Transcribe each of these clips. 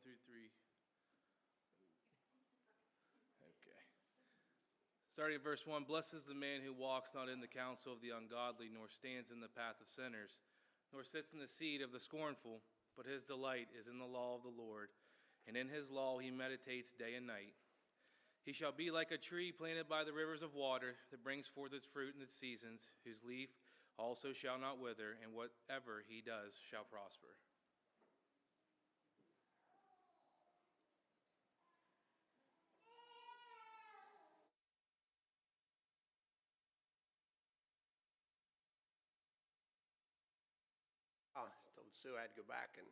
through 3. Okay. Starting at verse 1, blessed is the man who walks not in the counsel of the ungodly, nor stands in the path of sinners, nor sits in the seat of the scornful, but his delight is in the law of the Lord, and in his law he meditates day and night. He shall be like a tree planted by the rivers of water, that brings forth its fruit in its seasons, whose leaf also shall not wither, and whatever he does shall prosper. I told Sue I had to go back and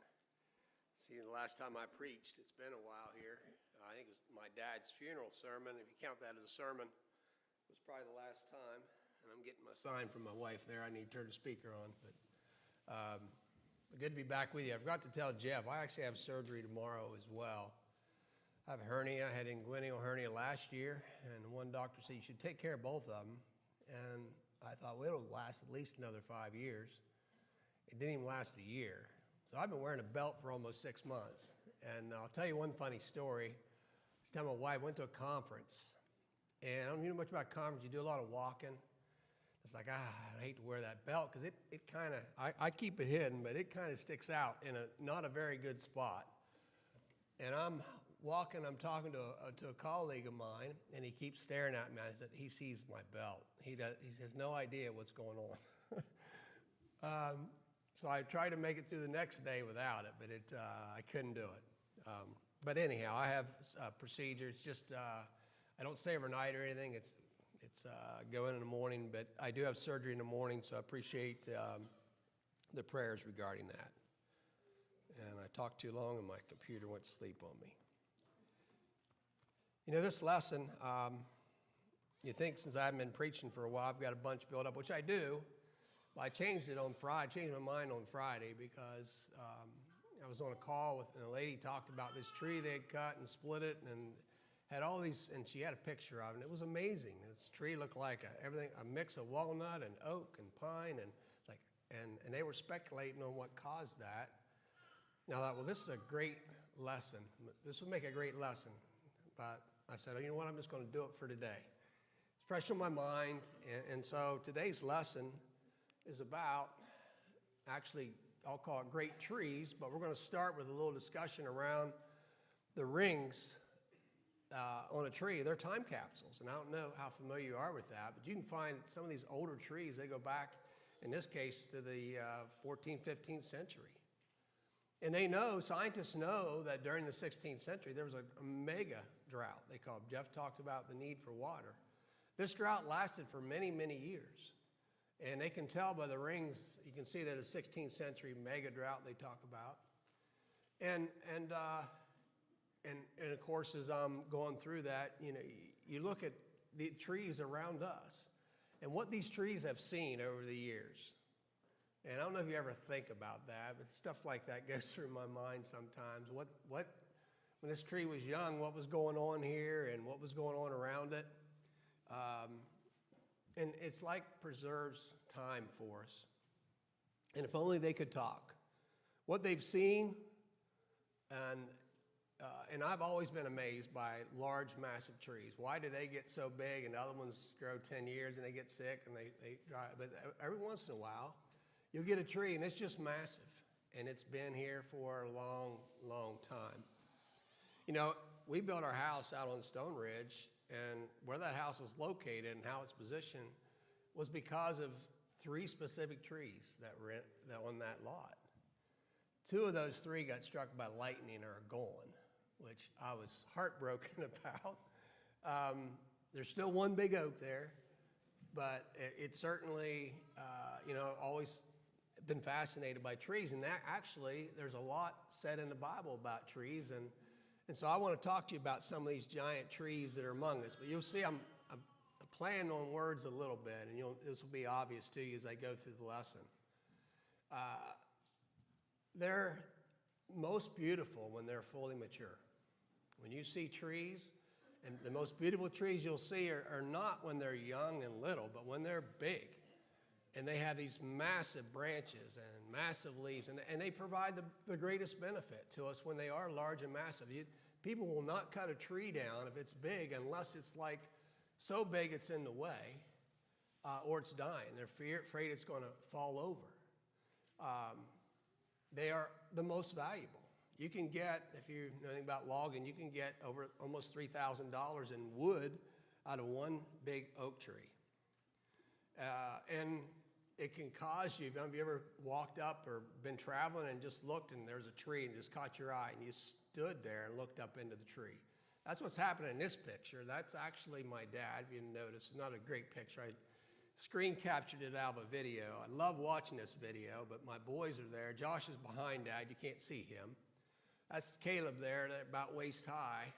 see the last time I preached. It's been a while here. I think it was my dad's funeral sermon. If you count that as a sermon, it was probably the last time. And I'm getting my sign from my wife there. I need to turn the speaker on. But good to be back with you. I forgot to tell Jeff, I actually have surgery tomorrow as well. I have a hernia. I had inguinal hernia last year, and one doctor said you should take care of both of them. And I thought, well, it'll last at least another 5 years. It didn't even last a year. So I've been wearing a belt for almost 6 months. And I'll tell you one funny story. This time my wife went to a conference. And I don't know much about conference. You do a lot of walking. It's like, I hate to wear that belt because it kind of, I keep it hidden, but it kind of sticks out in not a very good spot. And I'm walking, I'm talking to a colleague of mine, and he keeps staring at me. I said, he sees my belt. He has no idea what's going on. So I tried to make it through the next day without it, but I couldn't do it. But anyhow, I have procedures. Just I don't stay overnight or anything. It's go in the morning, but I do have surgery in the morning, so I appreciate the prayers regarding that. And I talked too long, and my computer went to sleep on me. You know, this lesson, you think since I haven't been preaching for a while, I've got a bunch built up, which I do. I changed it on Friday, changed my mind on Friday because I was on a call and a lady talked about this tree they had cut and split it and had all these, and she had a picture of it, and it was amazing. This tree looked like a mix of walnut and oak and pine, and they were speculating on what caused that. Now I thought, well, this is a great lesson. This would make a great lesson. But I said, oh, you know what, I'm just going to do it for today. It's fresh on my mind, and so today's lesson is about, actually, I'll call it great trees, but we're going to start with a little discussion around the rings on a tree. They're time capsules, and I don't know how familiar you are with that, but you can find some of these older trees, they go back, in this case, to the 14th, 15th century. And scientists know that during the 16th century, there was a mega drought, they call it. Jeff talked about the need for water. This drought lasted for many, many years. And they can tell by the rings, you can see that a 16th century mega drought they talk about. And of course, as I'm going through that, you know, you look at the trees around us and what these trees have seen over the years. And I don't know if you ever think about that, but stuff like that goes through my mind sometimes. When this tree was young, what was going on here and what was going on around it. And it's like preserves time for us. And if only they could talk. What they've seen, and I've always been amazed by large, massive trees. Why do they get so big and the other ones grow 10 years and they get sick and they dry? But every once in a while, you'll get a tree and it's just massive. And it's been here for a long, long time. You know, we built our house out on Stone Ridge, and where that house is located and how it's positioned was because of 3 specific trees that were on that lot. 2 of those 3 got struck by lightning or are gone, which I was heartbroken about. There's still one big oak there, but it certainly, always been fascinated by trees. And that actually, there's a lot said in the Bible about trees. And so I want to talk to you about some of these giant trees that are among us. But you'll see I'm playing on words a little bit, and this will be obvious to you as I go through the lesson. They're most beautiful when they're fully mature. When you see trees, and the most beautiful trees you'll see are not when they're young and little, but when they're big. And they have these massive branches and massive leaves, and they provide the greatest benefit to us when they are large and massive. People will not cut a tree down if it's big unless it's like so big it's in the way, or it's dying. They're afraid it's going to fall over. They are the most valuable. You can get, if you know anything about logging, you can get over almost $3,000 in wood out of one big oak tree. And it can cause you, have you ever walked up or been traveling and just looked and there's a tree and just caught your eye and you stood there and looked up into the tree? That's what's happening in this picture. That's actually my dad, if you didn't notice. It's not a great picture. I screen captured it out of a video. I love watching this video, but my boys are there. Josh is behind Dad. You can't see him. That's Caleb there, about waist high.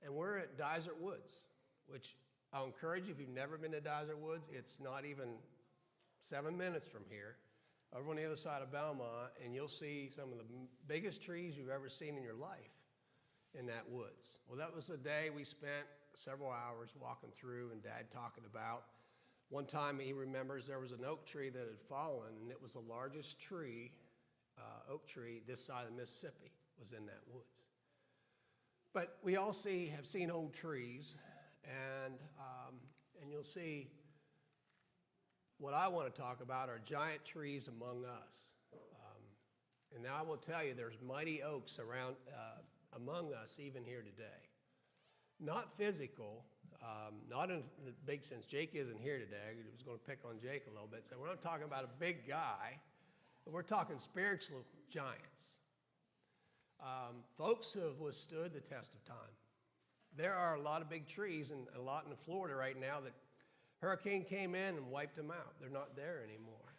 And we're at Desert Woods, which I'll encourage you, if you've never been to Desert Woods, it's not even 7 minutes from here, over on the other side of Belmont, and you'll see some of the biggest trees you've ever seen in your life in that woods. Well, that was the day we spent several hours walking through and Dad talking about. One time he remembers there was an oak tree that had fallen, and it was the largest tree, oak tree this side of the Mississippi, was in that woods. But we all have seen old trees, and you'll see what I want to talk about are giant trees among us. And now I will tell you, there's mighty oaks around among us even here today. Not physical, not in the big sense. Jake isn't here today. I was going to pick on Jake a little bit. So we're not talking about a big guy, but we're talking spiritual giants. Folks who have withstood the test of time. There are a lot of big trees, and a lot in Florida right now that hurricane came in and wiped them out. They're not there anymore.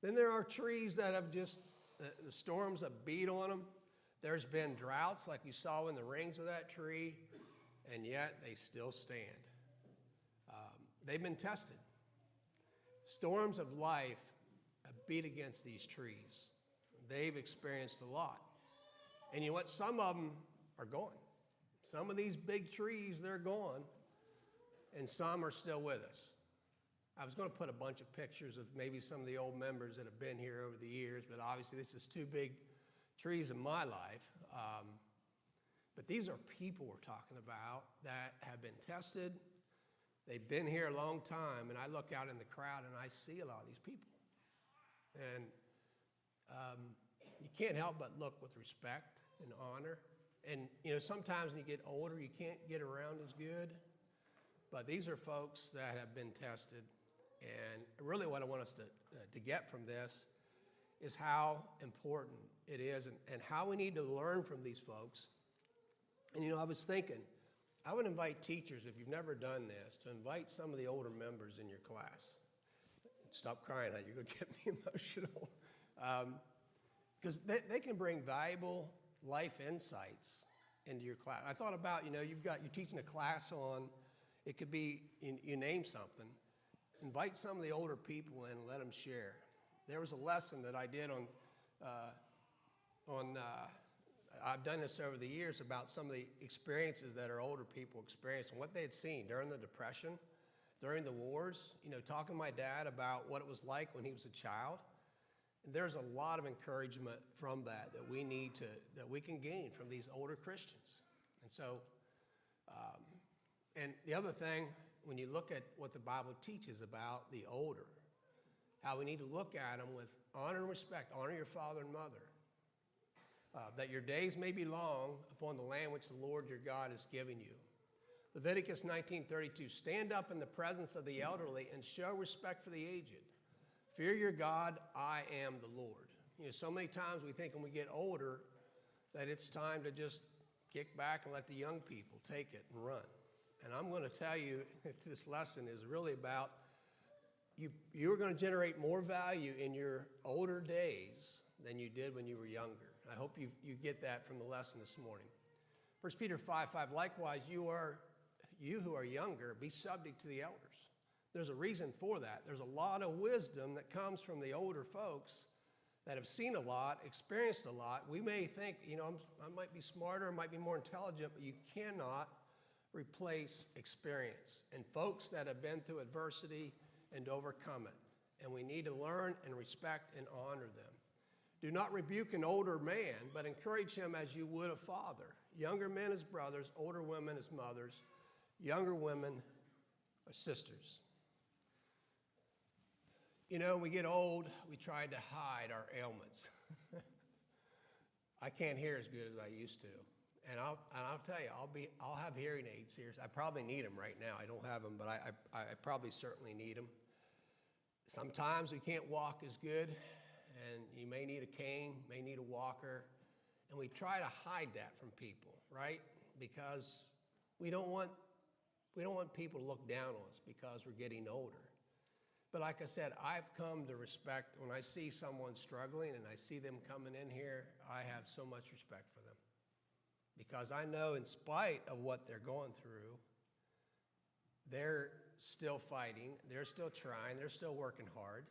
Then there are trees that have just, the storms have beat on them. There's been droughts like you saw in the rings of that tree, and yet they still stand. They've been tested. Storms of life have beat against these trees. They've experienced a lot. And you know what? Some of them are gone. Some of these big trees, they're gone, and some are still with us. I was going to put a bunch of pictures of maybe some of the old members that have been here over the years, but obviously this is two big trees in my life. But these are people we're talking about that have been tested. They've been here a long time, and I look out in the crowd and I see a lot of these people. And you can't help but look with respect and honor. And, you know, sometimes when you get older, you can't get around as good. But these are folks that have been tested. And really what I want us to get from this is how important it is and how we need to learn from these folks. And, you know, I was thinking, I would invite teachers, if you've never done this, to invite some of the older members in your class. Stop crying, you're going to get me emotional. Because they can bring valuable life insights into your class. I thought about, you know, you're teaching a class on, it could be, you name something. Invite some of the older people in and let them share. There was a lesson that I did I've done this over the years about some of the experiences that our older people experienced and what they had seen during the Depression, during the wars, you know, talking to my dad about what it was like when he was a child. And there's a lot of encouragement from that we can gain from these older Christians. And so, and the other thing, when you look at what the Bible teaches about the older, how we need to look at them with honor and respect, honor your father and mother, that your days may be long upon the land which the Lord your God is giving you. Leviticus 19:32, stand up in the presence of the elderly and show respect for the aged. Fear your God, I am the Lord. You know, so many times we think when we get older that it's time to just kick back and let the young people take it and run. And I'm going to tell you that this lesson is really about you're going to generate more value in your older days than you did when you were younger. I hope you get that from the lesson this morning. 1 Peter 5:5, likewise, you who are younger, be subject to the elders. There's a reason for that. There's a lot of wisdom that comes from the older folks that have seen a lot, experienced a lot. We may think, you know, I might be smarter, I might be more intelligent, but you cannot replace experience and folks that have been through adversity and overcome it. and we need to learn and respect and honor them. Do not rebuke an older man, but encourage him as you would a father. Younger men as brothers, older women as mothers, younger women as sisters. You know, when we get old, we try to hide our ailments. I can't hear as good as I used to. And I'll tell you, I'll have hearing aids here. I probably need them right now. I don't have them, but I probably certainly need them. Sometimes we can't walk as good, and you may need a cane, may need a walker, and we try to hide that from people, right? Because we don't want people to look down on us because we're getting older. But like I said, I've come to respect, when I see someone struggling and I see them coming in here, I have so much respect for them. Because I know in spite of what they're going through, they're still fighting, they're still trying, they're still working hard.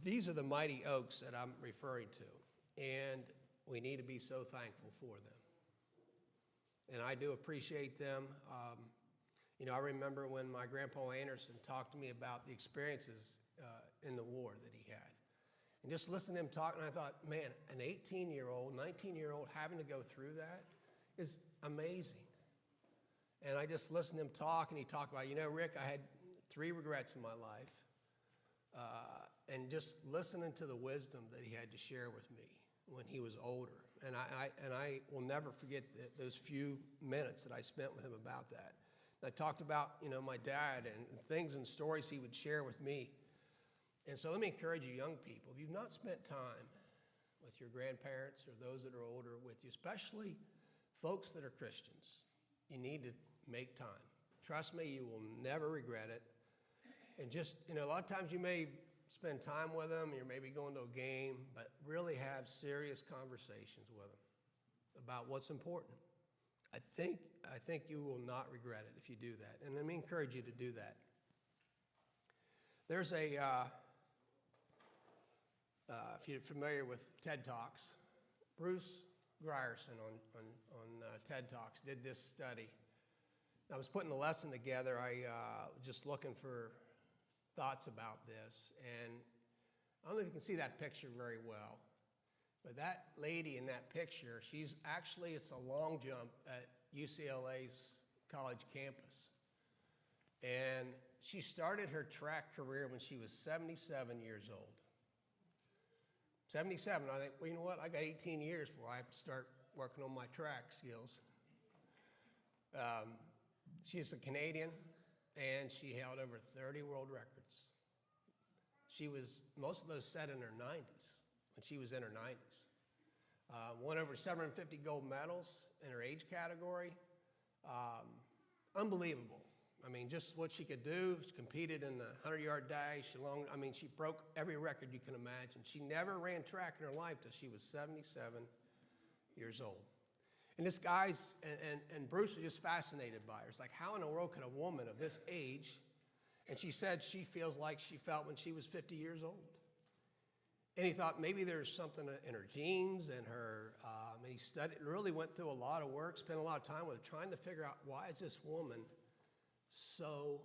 These are the mighty oaks that I'm referring to, and we need to be so thankful for them. And I do appreciate them. You know, I remember when my grandpa Anderson talked to me about the experiences in the war that he had. And just listening to him talk, and I thought, man, an 18-year-old, 19-year-old having to go through that is amazing. And I just listened to him talk, and he talked about, you know, Rick, I had 3 regrets in my life. And just listening to the wisdom that he had to share with me when he was older. And I will never forget those few minutes that I spent with him about that. And I talked about, you know, my dad and things and stories he would share with me. And so let me encourage you young people, if you've not spent time with your grandparents or those that are older with you, especially folks that are Christians, you need to make time. Trust me, you will never regret it. And just, you know, a lot of times you may spend time with them, you're maybe going to a game, but really have serious conversations with them about what's important. I think you will not regret it if you do that. And let me encourage you to do that. There's a, if you're familiar with TED Talks, Bruce Grierson on TED Talks did this study. I was putting a lesson together. I just looking for thoughts about this. And I don't know if you can see that picture very well. But that lady in that picture, it's a long jump at UCLA's college campus. And she started her track career when she was 77 years old. 77, I think, well, you know what? I got 18 years before I have to start working on my track skills. She's a Canadian, and she held over 30 world records. Most of those set in her 90s, when she was in her 90s. Won over 750 gold medals in her age category. Unbelievable. I mean, just what she could do. She competed in the 100-yard dash. She broke every record you can imagine. She never ran track in her life till she was 77 years old. And this guy's, and Bruce was just fascinated by her. It's like, how in the world could a woman of this age, and she said she feels like she felt when she was 50 years old. And he thought maybe there's something in her genes and her, and he really went through a lot of work, spent a lot of time with her, trying to figure out why is this woman so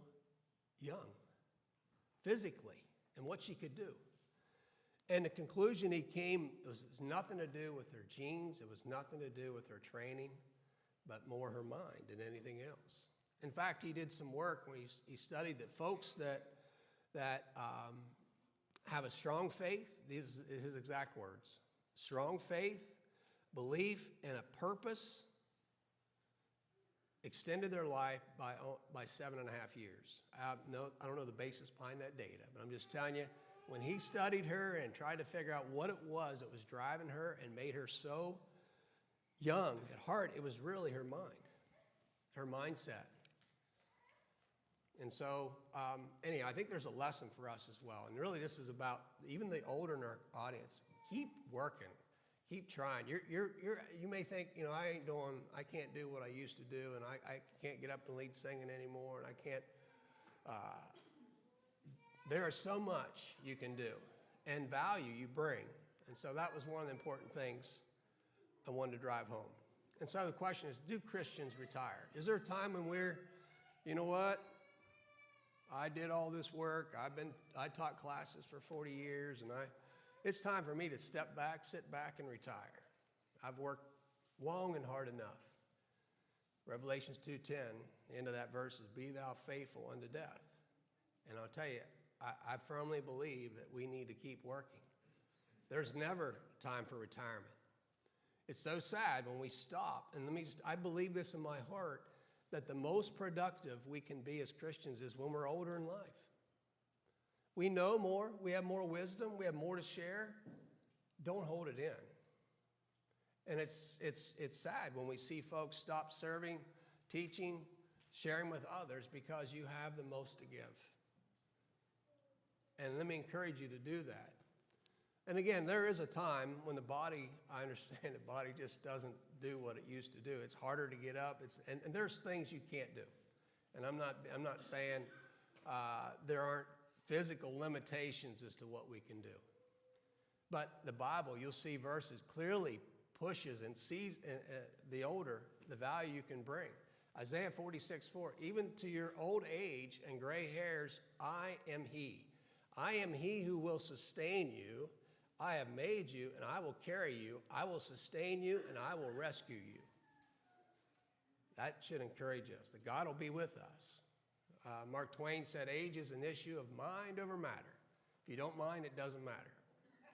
young, physically, and what she could do. And the conclusion he came, it was nothing to do with her genes, it was nothing to do with her training, but more her mind than anything else. In fact, he did some work when he studied that folks that have a strong faith, these are his exact words, strong faith, belief, and a purpose extended their life by 7.5 years. I don't know the basis behind that data, but I'm just telling you, when he studied her and tried to figure out what it was that was driving her and made her so young at heart, it was really her mind, her mindset. And so, anyhow, I think there's a lesson for us as well. And really, this is about even the older in our audience. Keep working, keep trying. You may think, you know, I can't do what I used to do, and I can't get up and lead singing anymore, and I can't. There is so much you can do, and value you bring. And so that was one of the important things I wanted to drive home. And so the question is, do Christians retire? Is there a time when we're, you know what? I did all this work. I taught classes for 40 years, and it's time for me to step back, sit back, and retire. I've worked long and hard enough. Revelations 2:10, the end of that verse is, "Be thou faithful unto death." And I'll tell you, I firmly believe that we need to keep working. There's never time for retirement. It's so sad when we stop, and I believe this in my heart, that the most productive we can be as Christians is when we're older in life. We know more, we have more wisdom, we have more to share. Don't hold it in. And it's sad when we see folks stop serving, teaching, sharing with others because you have the most to give. And let me encourage you to do that. And again, there is a time when the body, I understand the body just doesn't do what it used to do. It's harder to get up. And there's things you can't do. And I'm not saying there aren't physical limitations as to what we can do. But the Bible, you'll see verses, clearly pushes and sees the older, the value you can bring. Isaiah 46:4, "Even to your old age and gray hairs, I am he. I am he who will sustain you. I have made you, and I will carry you. I will sustain you, and I will rescue you." That should encourage us, that God will be with us. Mark Twain said, "Age is an issue of mind over matter. If you don't mind, it doesn't matter."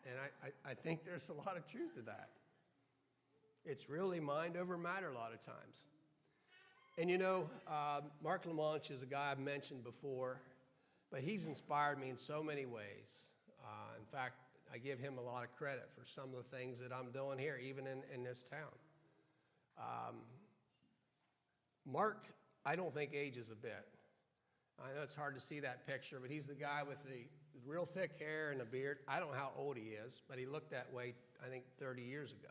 And I think there's a lot of truth to that. It's really mind over matter a lot of times. And you know, Mark LaManche is a guy I've mentioned before, but he's inspired me in so many ways. In fact, I give him a lot of credit for some of the things that I'm doing here, even in this town. Mark, I don't think ages a bit. I know it's hard to see that picture, but he's the guy with the real thick hair and a beard. I don't know how old he is, but he looked that way, I think, 30 years ago.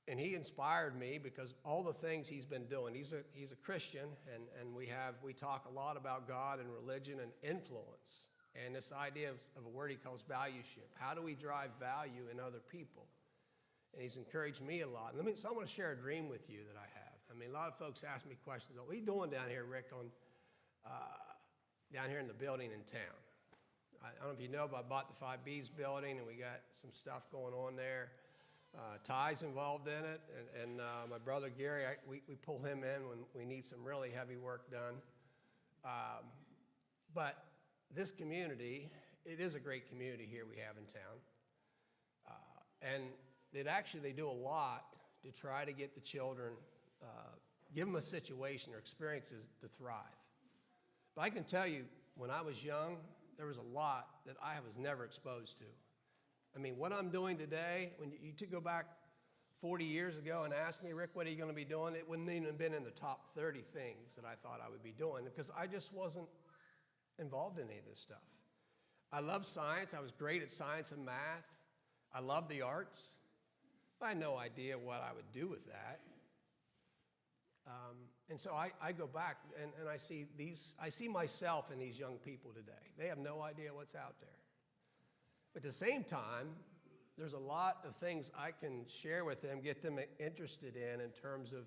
And he inspired me because all the things he's been doing. He's a Christian, and we talk a lot about God and religion and influence, and this idea of a word he calls valueship. How do we drive value in other people? And he's encouraged me a lot. So I want to share a dream with you that I have. I mean, a lot of folks ask me questions. What are you doing down here, Rick, down here in the building in town? I don't know if you know, but I bought the 5B's building, and we got some stuff going on there. Ty's involved in it, and my brother Gary, we pull him in when we need some really heavy work done. But this community, it is a great community here we have in town. And they do a lot to try to get the children, give them a situation or experiences to thrive. But I can tell you, when I was young, there was a lot that I was never exposed to. I mean, what I'm doing today, when you go back 40 years ago and ask me, Rick, what are you going to be doing? It wouldn't even have been in the top 30 things that I thought I would be doing because I just wasn't involved in any of this stuff. I love science. I was great at science and math. I love the arts. I had no idea what I would do with that. And so I go back and I see myself in these young people today. They have no idea what's out there. But at the same time, there's a lot of things I can share with them, get them interested in terms of,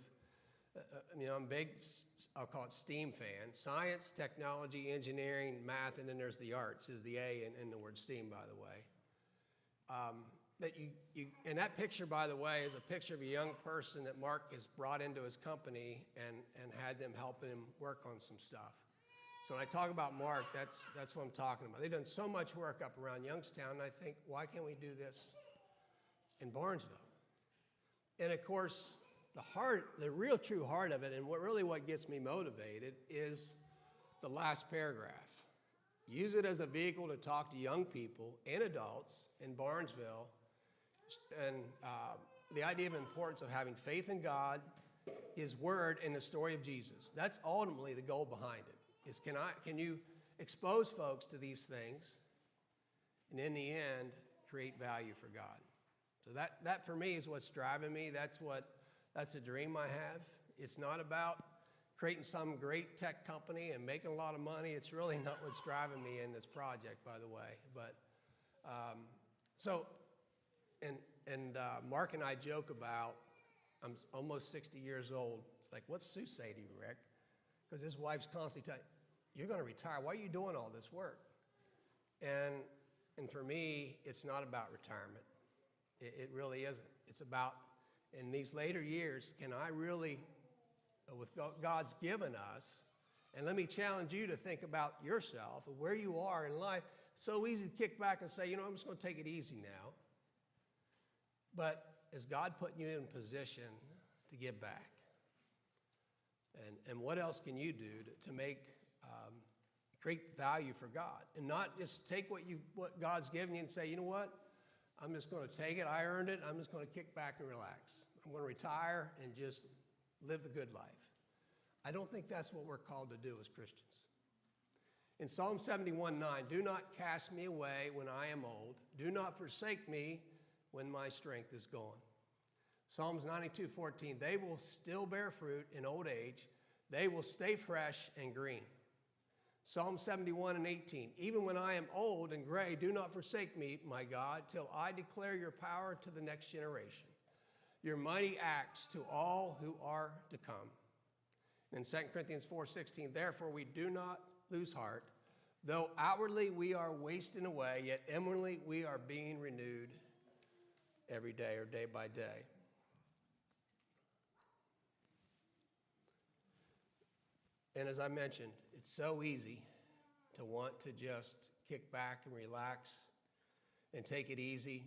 I'm a big, I'll call it STEAM fan. Science, technology, engineering, math, and then there's the arts, is the A in the word STEAM, by the way. And that picture, by the way, is a picture of a young person that Mark has brought into his company and had them helping him work on some stuff. So when I talk about Mark, that's what I'm talking about. They've done so much work up around Youngstown, and I think, why can't we do this in Barnesville? And of course, the real true heart of it, and what gets me motivated is the last paragraph. Use it as a vehicle to talk to young people and adults in Barnesville, and the idea of importance of having faith in God, His Word, and the story of Jesus. That's ultimately the goal behind it. Is can you expose folks to these things, and in the end, create value for God? So that for me is what's driving me. That's a dream I have. It's not about creating some great tech company and making a lot of money. It's really not what's driving me in this project, by the way. But Mark and I joke about, I'm almost 60 years old. It's like, what's Sue say to you, Rick? because his wife's constantly telling, you're going to retire. Why are you doing all this work? And for me, it's not about retirement. It really isn't. It's about, in these later years, can I really, with God's given us, and let me challenge you to think about yourself and where you are in life. So easy to kick back and say, I'm just going to take it easy now. But is God putting you in position to give back? And what else can you do to make, create value for God? And not just take what God's given you and say, you know what? I'm just going to take it. I earned it. I'm just going to kick back and relax. I'm going to retire and just live the good life. I don't think that's what we're called to do as Christians. In Psalm 71:9, do not cast me away when I am old. Do not forsake me when my strength is gone. Psalms 92:14, they will still bear fruit in old age. They will stay fresh and green. Psalm 71:18, even when I am old and gray, do not forsake me, my God, till I declare your power to the next generation, your mighty acts to all who are to come. In 2 Corinthians 4:16, therefore we do not lose heart. Though outwardly we are wasting away, yet inwardly we are being renewed every day or day by day. And as I mentioned, it's so easy to want to just kick back and relax and take it easy.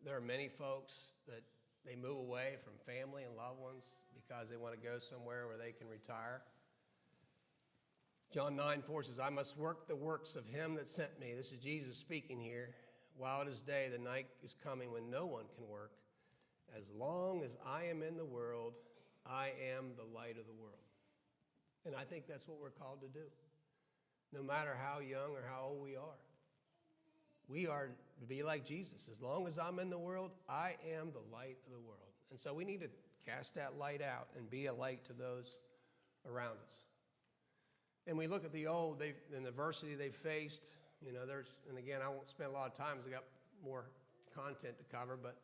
There are many folks that they move away from family and loved ones because they want to go somewhere where they can retire. John 9:4 says, I must work the works of him that sent me. This is Jesus speaking here. While it is day, the night is coming when no one can work. As long as I am in the world, I am the light of the world. And I think that's what we're called to do. No matter how young or how old we are to be like Jesus. As long as I'm in the world, I am the light of the world. And so we need to cast that light out and be a light to those around us. And we look at the old, and the adversity they've faced. And again, I won't spend a lot of time because I got more content to cover, but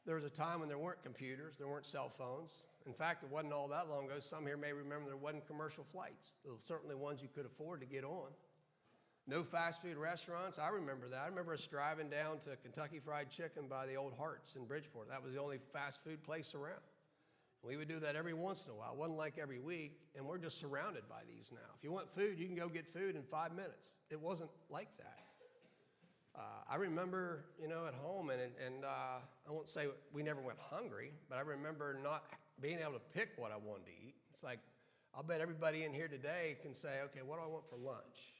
there was a time when there weren't computers, there weren't cell phones. In fact, it wasn't all that long ago. Some here may remember there wasn't commercial flights. There were certainly ones you could afford to get on. No fast food restaurants. I remember that. I remember us driving down to Kentucky Fried Chicken by the old Harts in Bridgeport. That was the only fast food place around. We would do that every once in a while. It wasn't like every week, and we're just surrounded by these now. If you want food, you can go get food in 5 minutes. It wasn't like that. I remember, at home, and I won't say we never went hungry, but I remember not being able to pick what I wanted to eat. It's like, I'll bet everybody in here today can say, okay, what do I want for lunch?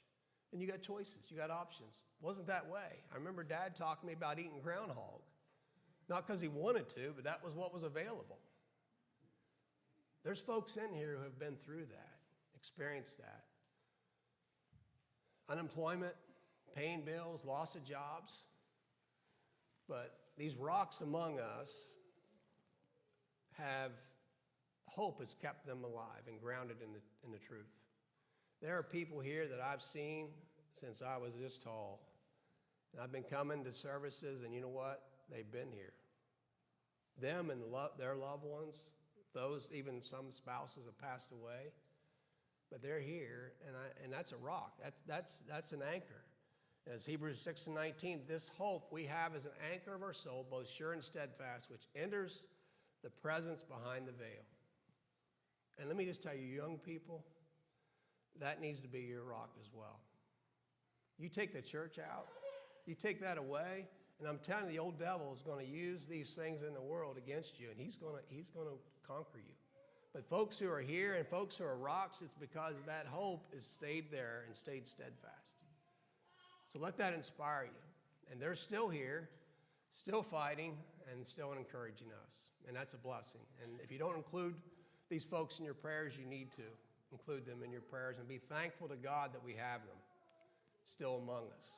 And you got choices, you got options. It wasn't that way. I remember Dad talking to me about eating groundhog. Not because he wanted to, but that was what was available. There's folks in here who have been through that, experienced that. Unemployment, paying bills, loss of jobs. But these rocks among us hope has kept them alive and grounded in the truth. There are people here that I've seen since I was this tall. And I've been coming to services, and you know what? They've been here. Them and their loved ones, those, even some spouses have passed away, but they're here, and that's a rock. That's an anchor. As Hebrews 6:19, this hope we have as an anchor of our soul, both sure and steadfast, which enters the presence behind the veil. And let me just tell you, young people, that needs to be your rock as well. You take the church out, you take that away, and I'm telling you, the old devil is going to use these things in the world against you, and he's going to conquer you. But folks who are here and folks who are rocks, it's because that hope has stayed there and stayed steadfast. So let that inspire you. And they're still here, still fighting, and still encouraging us. And that's a blessing. And if you don't include these folks in your prayers, you need to include them in your prayers and be thankful to God that we have them still among us.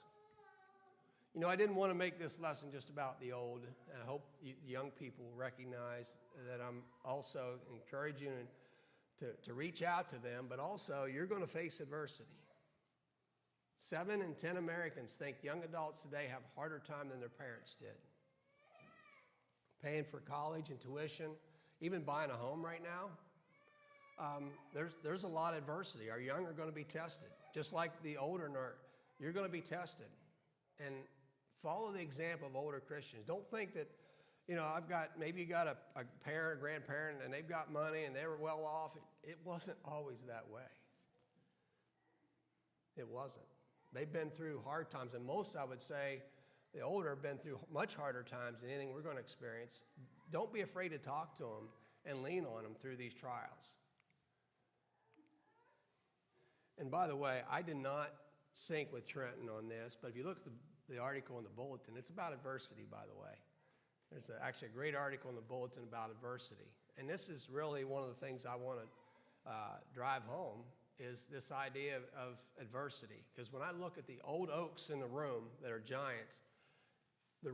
I didn't want to make this lesson just about the old, and I hope young people recognize that I'm also encouraging to reach out to them, but also you're going to face adversity. 7 in 10 Americans think young adults today have a harder time than their parents did. Paying for college and tuition, even buying a home right now. there's a lot of adversity. Our young are going to be tested. Just like the older, you're going to be tested. And follow the example of older Christians. Don't think that, maybe you got a parent, a grandparent, and they've got money and they were well off. It wasn't always that way. It wasn't. They've been through hard times, and most, I would say, the older have been through much harder times than anything we're going to experience. Don't be afraid to talk to them and lean on them through these trials. And by the way, I did not sync with Trenton on this, but if you look at the article in the bulletin, it's about adversity, by the way. There's actually a great article in the bulletin about adversity. And this is really one of the things I want to drive home is this idea of adversity. Because when I look at the old oaks in the room that are giants, the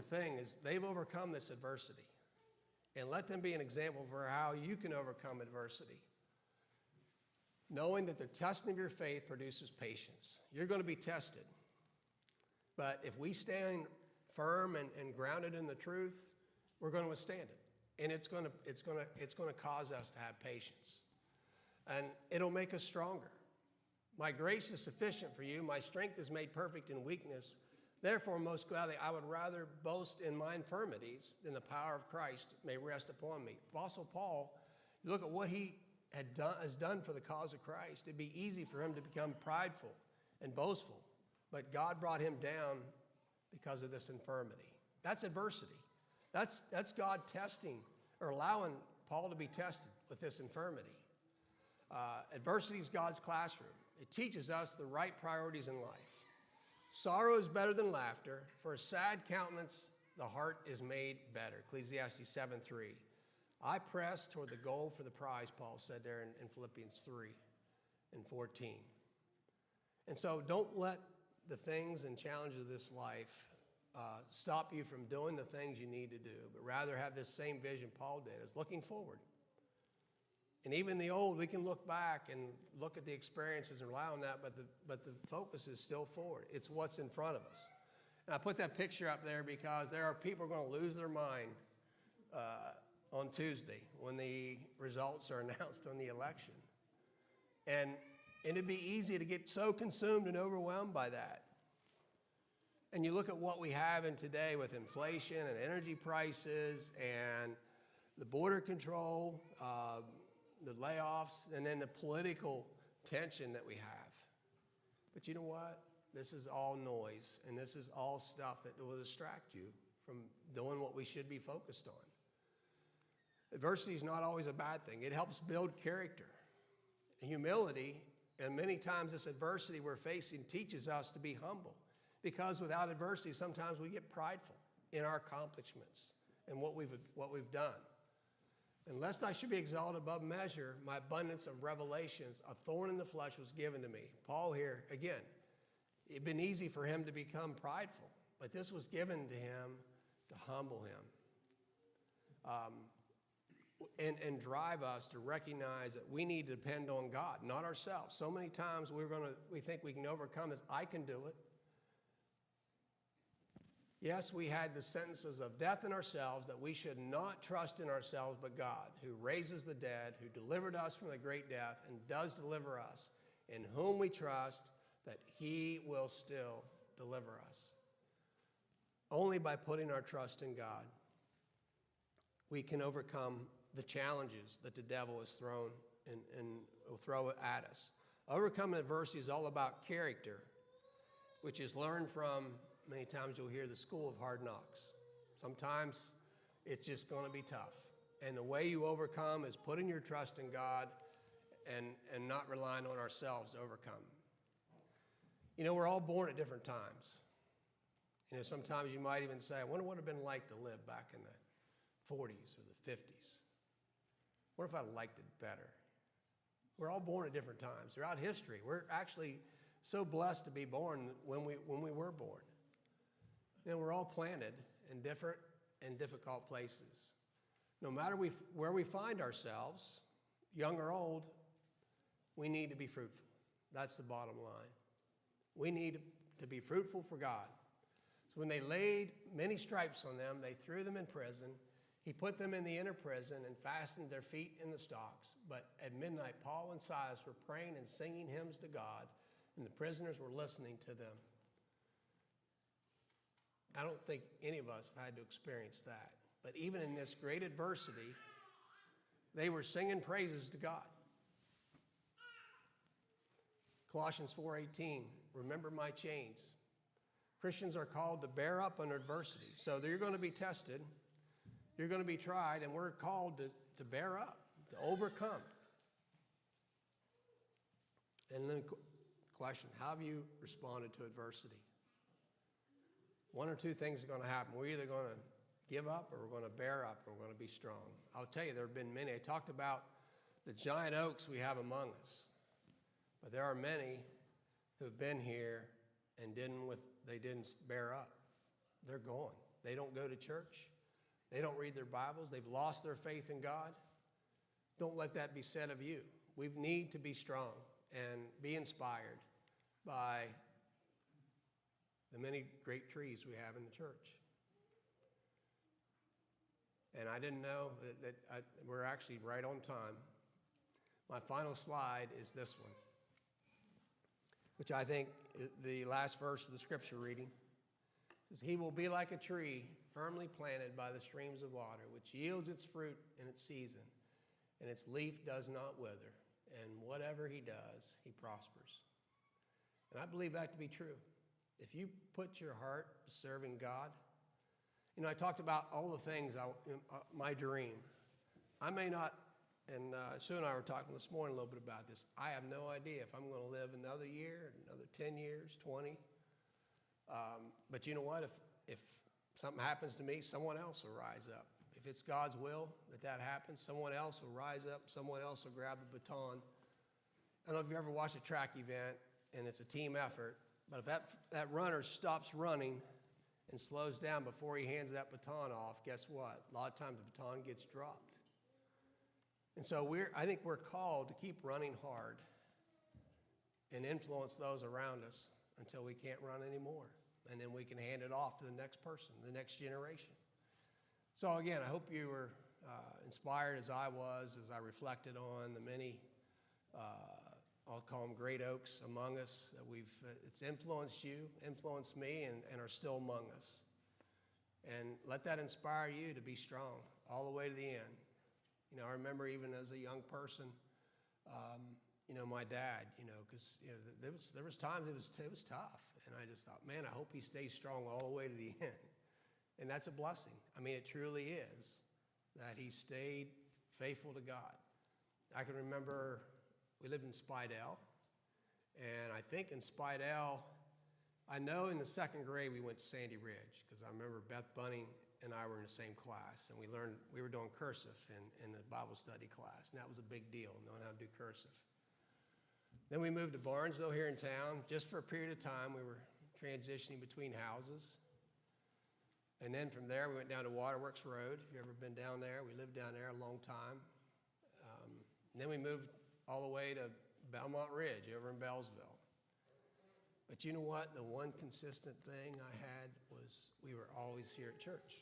thing is they've overcome this adversity. And let them be an example for how you can overcome adversity. Knowing that the testing of your faith produces patience. You're going to be tested. But if we stand firm and grounded in the truth, we're going to withstand it. And it's going to cause us to have patience. And it'll make us stronger. My grace is sufficient for you. My strength is made perfect in weakness. Therefore, most gladly, I would rather boast in my infirmities than the power of Christ may rest upon me. Apostle Paul, you look at what he has done for the cause of Christ. It'd be easy for him to become prideful and boastful, but God brought him down because of this infirmity. That's adversity. That's God testing or allowing Paul to be tested with this infirmity. Adversity is God's classroom. It teaches us the right priorities in life. Sorrow is better than laughter. For a sad countenance, the heart is made better. Ecclesiastes 7:3. I press toward the goal for the prize, Paul said there in Philippians 3 and 14. And so don't let the things and challenges of this life stop you from doing the things you need to do, but rather have this same vision Paul did, is looking forward. And even the old, we can look back and look at the experiences and rely on that, but the focus is still forward. It's what's in front of us. And I put that picture up there because there are people who are going to lose their mind on Tuesday when the results are announced on the election. And it'd be easy to get so consumed and overwhelmed by that. And you look at what we have in today with inflation and energy prices and the border control, the layoffs, and then the political tension that we have. But you know what? This is all noise, and this is all stuff that will distract you from doing what we should be focused on. Adversity is not always a bad thing. It helps build character. Humility, and many times this adversity we're facing teaches us to be humble. Because without adversity, sometimes we get prideful in our accomplishments and what we've done. And lest I should be exalted above measure, my abundance of revelations, a thorn in the flesh was given to me. Paul here, again, it'd been easy for him to become prideful, but this was given to him to humble him. And drive us to recognize that we need to depend on God, not ourselves. So many times we think we can overcome this. I can do it. Yes, we had the sentences of death in ourselves, that we should not trust in ourselves but God, who raises the dead, who delivered us from the great death and does deliver us, in whom we trust that he will still deliver us. Only by putting our trust in God, we can overcome the challenges that the devil has thrown and will throw at us. Overcoming adversity is all about character, which is learned from, many times you'll hear, the school of hard knocks. Sometimes it's just going to be tough. And the way you overcome is putting your trust in God and not relying on ourselves to overcome. You know, we're all born at different times. You know, sometimes you might even say, I wonder what it would have been like to live back in the 40s or the 50s. What if I liked it better? We're all born at different times. Throughout history, we're actually so blessed to be born when we were born. You know, we're all planted in different and difficult places. No matter where we find ourselves, young or old, we need to be fruitful. That's the bottom line. We need to be fruitful for God. So when they laid many stripes on them, they threw them in prison. He put them in the inner prison and fastened their feet in the stocks. But at midnight, Paul and Silas were praying and singing hymns to God, and the prisoners were listening to them. I don't think any of us have had to experience that. But even in this great adversity, they were singing praises to God. Colossians 4:18, remember my chains. Christians are called to bear up under adversity. So you're going to be tested, you're going to be tried, and we're called to bear up, to overcome. And then question, how have you responded to adversity? One or two things are going to happen. We're either going to give up or we're going to bear up or we're going to be strong. I'll tell you, there have been many. I talked about the giant oaks we have among us. But there are many who've been here and they didn't bear up. They're gone. They don't go to church. They don't read their Bibles. They've lost their faith in God. Don't let that be said of you. We need to be strong and be inspired by the many great trees we have in the church. And I didn't know that we're actually right on time. My final slide is this one, which I think is the last verse of the scripture reading. It says, he will be like a tree firmly planted by the streams of water, which yields its fruit in its season, and its leaf does not wither. And whatever he does, he prospers. And I believe that to be true. If you put your heart to serving God, I talked about all the things, my dream. I may not, and Sue and I were talking this morning a little bit about this. I have no idea if I'm going to live another year, another 10 years, 20. But you know what? If something happens to me, someone else will rise up. If it's God's will that happens, someone else will rise up, someone else will grab the baton. I don't know if you ever watched a track event, and it's a team effort, but if that runner stops running and slows down before he hands that baton off, guess what? A lot of times the baton gets dropped. And so I think we're called to keep running hard and influence those around us until we can't run anymore. And then we can hand it off to the next person, the next generation. So again, I hope you were inspired as I was, as I reflected on the many, I'll call them great oaks among us that it's influenced you, influenced me, and are still among us. And let that inspire you to be strong all the way to the end. I remember even as a young person, my dad, because there was times it was tough, and I just thought, man, I hope he stays strong all the way to the end. And that's a blessing. I mean, it truly is that he stayed faithful to God. I can remember we lived in Spidell, and I think in Spidell, I know in the second grade we went to Sandy Ridge, because I remember Beth Bunning and I were in the same class, and we were doing cursive in the Bible study class, and that was a big deal, knowing how to do cursive. Then we moved to Barnesville here in town. Just for a period of time, we were transitioning between houses. And then from there, we went down to Waterworks Road. If you've ever been down there, we lived down there a long time. And then we moved all the way to Belmont Ridge over in Bellsville. But you know what? The one consistent thing I had was we were always here at church.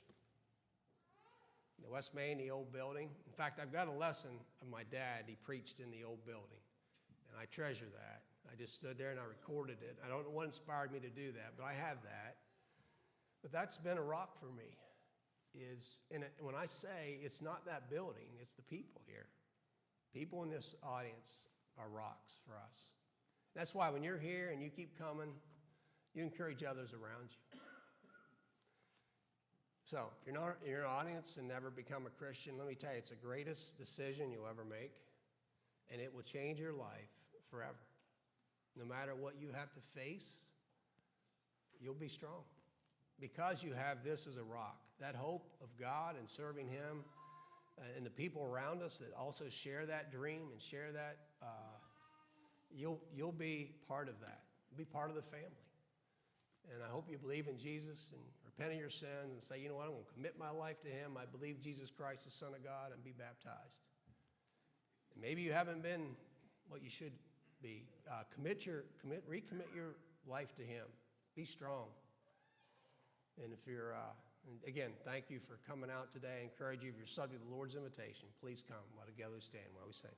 The West Main, the old building. In fact, I've got a lesson of my dad. He preached in the old building. And I treasure that. I just stood there and I recorded it. I don't know what inspired me to do that, but I have that. But that's been a rock for me. When I say it's not that building, it's the people here. People in this audience are rocks for us. That's why when you're here and you keep coming, you encourage others around you. So if you're in an audience and never become a Christian, let me tell you, it's the greatest decision you'll ever make, and it will change your life forever. No matter what you have to face, you'll be strong because you have this as a rock. That hope of God and serving Him and the people around us that also share that dream and share that, you'll be part of that. You'll be part of the family. And I hope you believe in Jesus and repent of your sins and say, you know what, I'm going to commit my life to Him. I believe Jesus Christ, the Son of God, and be baptized. And maybe you haven't been what you should be. Recommit your life to Him. Be strong. And if you're And again, thank you for coming out today. I encourage you, if you're subject to the Lord's invitation, please come. Let together stand while we sing.